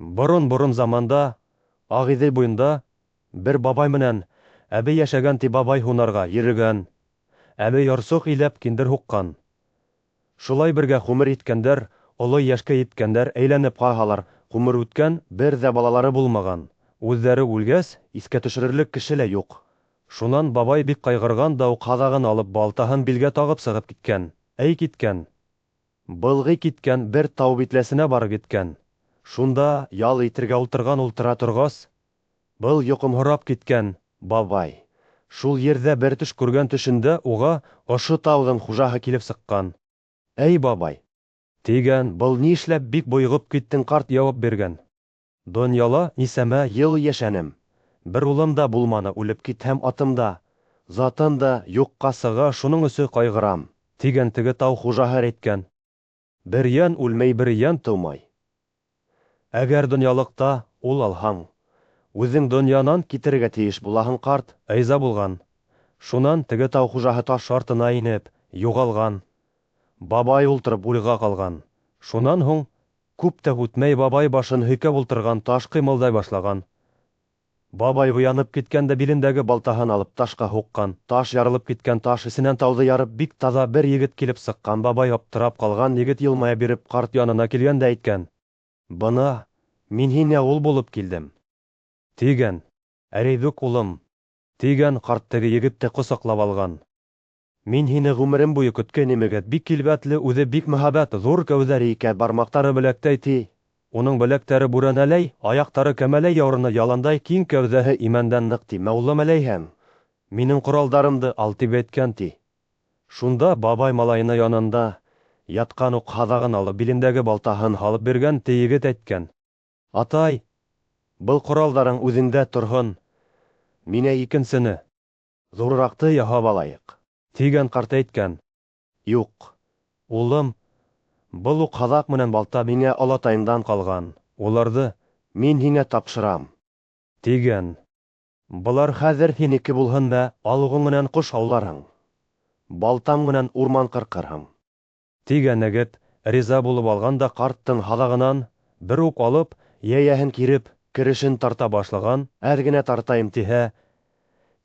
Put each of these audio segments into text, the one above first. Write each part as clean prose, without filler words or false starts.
Борын заманда, Агыйдел буенда, бер бабай менән әбей яшәгән ти бабай һунарга йөрөгән. Әбей ярсык иләп киндер һуккан. Шулай бергә хумыр иткәндәр, олы яшкә еткәндәр әйләнеп калалар. Хумыр үткән, бер дә балалары булмаган. Үзләре үлгәс, искә төшерерлек кеше лә юк. Шуннан бабай бик кайгырган да ук кадагын алып балтаһын билгә тагып сыгып киткән. Киткән. Былгый киткән бер тау битләсенә барып киткән. Шунда ял итергә ултыра торгас, был йокымһырап киткән бабай. Шул ердә бер төш күргән төшендә уга ошо тауның хуҗаһы килеп сыккан. Әй бабай, тигән, был ни эшләп бик буйгып киттең? Карт явап биргән. Дөньяла нисәмә ел яшәнем. Бер улым да булманы, үлеп китһәм атымда. Затын да юкка сыга, шуның өчен кайгырам. Тигән теге тау хуҗаһы әйткән. Бер ян үлмәй, бер ян тумай. Әгәр дөньялыкта ул алһаң, үзең дөньянан китергә тиеш булаһың, карт. Әйза булган. Шуннан теге тау хуҗаһы таш артына инеп, югалган. Бабай ултырып уйга калган. Шуннан һуң, күп тә үтмәй бабай башын һөйкәп ултырган таш кыймылдай башлаган. Бабай уянып киткәндә билендәге балтаһын алып ташка һуккан. Таш ярылып киткән, таш эсенән тауды ярып бик таза бер егет килеп сыккан. Бабай аптырап калган, егет елмая биреп карт янына килгәндә әйткән. Бына мин һиңә ул булып килдем. Тигән, әрейдүк улым. Тигән, карт теге егетте косаклап алган. Мин һине гомерем буе көткән имегәт, бик килбәтле, үзе бик мөхәббәт, зур кәүҙәле икән, бармактары беләктәй ти. Уның беләктәре бүрәнәләй, аяктары кәмәләй яурыны яландай, киң кәүҙәһе имәндән ныҡ ти. Мәүләм әләйһәм, минең ҡоралдарымды ал тип әйткән ти. Шунда бабай малайына янында ятҡан уҡ һаҙағын алып, билендәге балтаһын һалып биргән, ти егет әйткән. Атай, был ҡоралдарың үҙендә торһон. Миңә икенсене, ҙурыраҡты яһап алайыҡ. Тигән, ҡарт әйткән. Юҡ, улым, был уҡ һаҙаҡ менән балта миңә олатайымдан ҡалған. Уларҙы мин һиңә тапшырам. Тигән, былар хәҙер һинеке булһын да, алыуың менән ҡош ауларһың. Балтаң менән урман ҡырҡырһың. Тигән егет риза булып алған да, ҡарттың һаҙағынан бер ук алып, йәйәһен киреп, керешен тарта башлаган. Әҙ генә тартайым тиһә,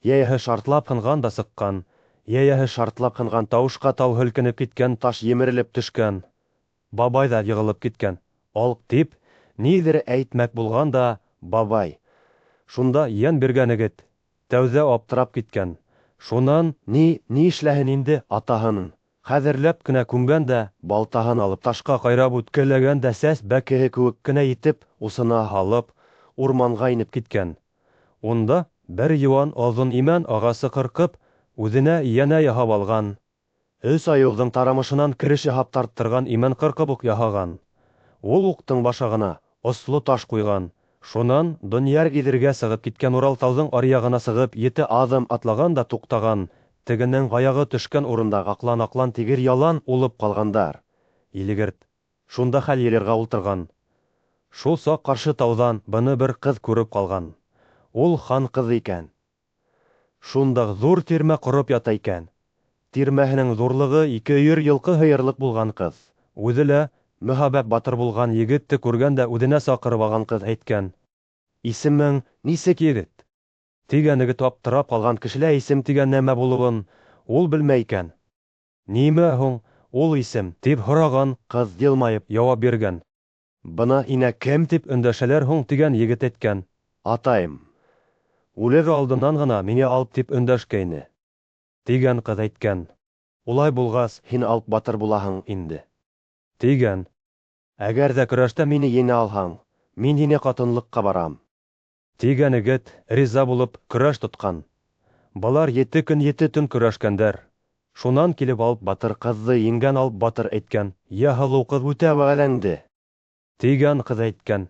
йәйәһе шартлап һынған да сыҡҡан. Йәйәһе шартлап һынған, тауышҡа тау һелкенеп киткән, таш емерелеп төшкән. Бабай ҙа йығылып киткән. Алҡ тип, ниҙер әйтмәк булған да, бабай. Шунда йән биргән егет тәүҙә аптырап киткән. Шунан ни эшләһен инде атаһын. Хәҙерләп кенә күмгән дә, балтаһын алып ташҡа ҡайрап үткәләгән дә, сәс бәкеһе кеүек кенә итеп, усына һалып, урманға инеп киткән. Унда бер йыуан оҙон имән ағасы ҡырҡып, үҙенә йәнә яһап алған. 3 аюғдың тарамышынан кереш яһап тарттырған, имән ҡырҡып уҡ яһаған. Ул уҡтың башағына осло таш ҡуйған. Шунан донъяр гиҙергә сығып киткән Уралтауҙың аръяғына сығып, 7 аҙым атлаган да туҡтаған. Тегенең аяғы төшкән урында аҡлан тигер ялан улып ҡалғандар. Илегерт, шунда хәл йөрөргә ултырған. Шул саҡ ҡаршы тауҙан быны бер ҡыҙ күреп ҡалған. Ул хан ҡыҙ икән. Шунда ҙур тирмә ҡороп ята икән. Тирмәһенең ҙурлығы 2 өйөр йылҡы һыйырлыҡ булған ҡыҙ. Үҙе лә мөхәббәт батыр булған, егетте күргәндә үҙенә саҡырып алған ҡыҙ әйткән. Исемең нисек, егет? Тигән егет аптырап ҡалған, кешелә исем тигән нәмә булыуын ул белмәй икән. Нимә һуң ул исем тип һораған, ҡыҙ йылмайып яуап биргән. Бына һиңә кем тип өндәшәләр һуң, тигән егет әйткән. Атайым, үлер алдынан ғына миңә алып тип өндәшкәйне. Тигән ҡыҙ әйткән. Улай булғас, һин алып батыр булаһың инде. Тигән. Әгәр ҙә көрәштә мине еңә алһаң, мин һиңә ҡатынлыҡҡа барам. Тигән егет риза булып көрәш тотҡан. Былар 7 көн 7 төн көрәшкәндәр. Шунан килеп алып батыр ҡыҙҙы еңгән алып батыр әйткән. Я һылыу ҡыҙ, үтә вәғәҙәңде. Тигән ҡыҙ әйткән.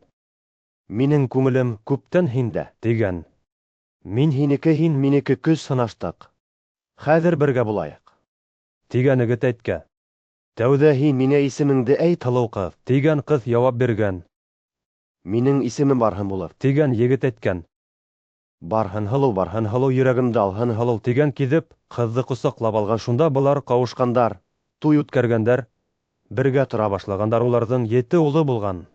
Минең күңелем күптән һиндә, тигән. Мин һинеке, һин минеке, көс сынаштыҡ. Хәҙер бергә булайыҡ. Тигән егет әйткә. Тәүҙә һин миңә исемеңде әйт, һылыу ҡыҙ. Тигән ҡыҙ яуап биргән. Минең исемем Барһын булыр. Тигән егет әйткән. Барһын һылыу, йөрәгемде алһын һылыу. Тигән киҙеп, ҡыҙҙы ҡосаҡлап алған. Шунда былар ҡауышҡандар, туй үткәргәндәр, бергә тора башлағандар. Уларҙың 7 улы булған.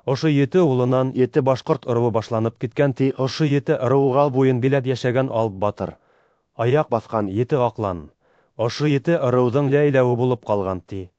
Ошо 7 улынан 7 башкорт ыруы башланып киткән ти, ошо 7 ыруга буен биләп яшәгән Алп батыр. Аяк баскан 7 аклан. Ошо 7 ыруның ләйләве булып калган ти.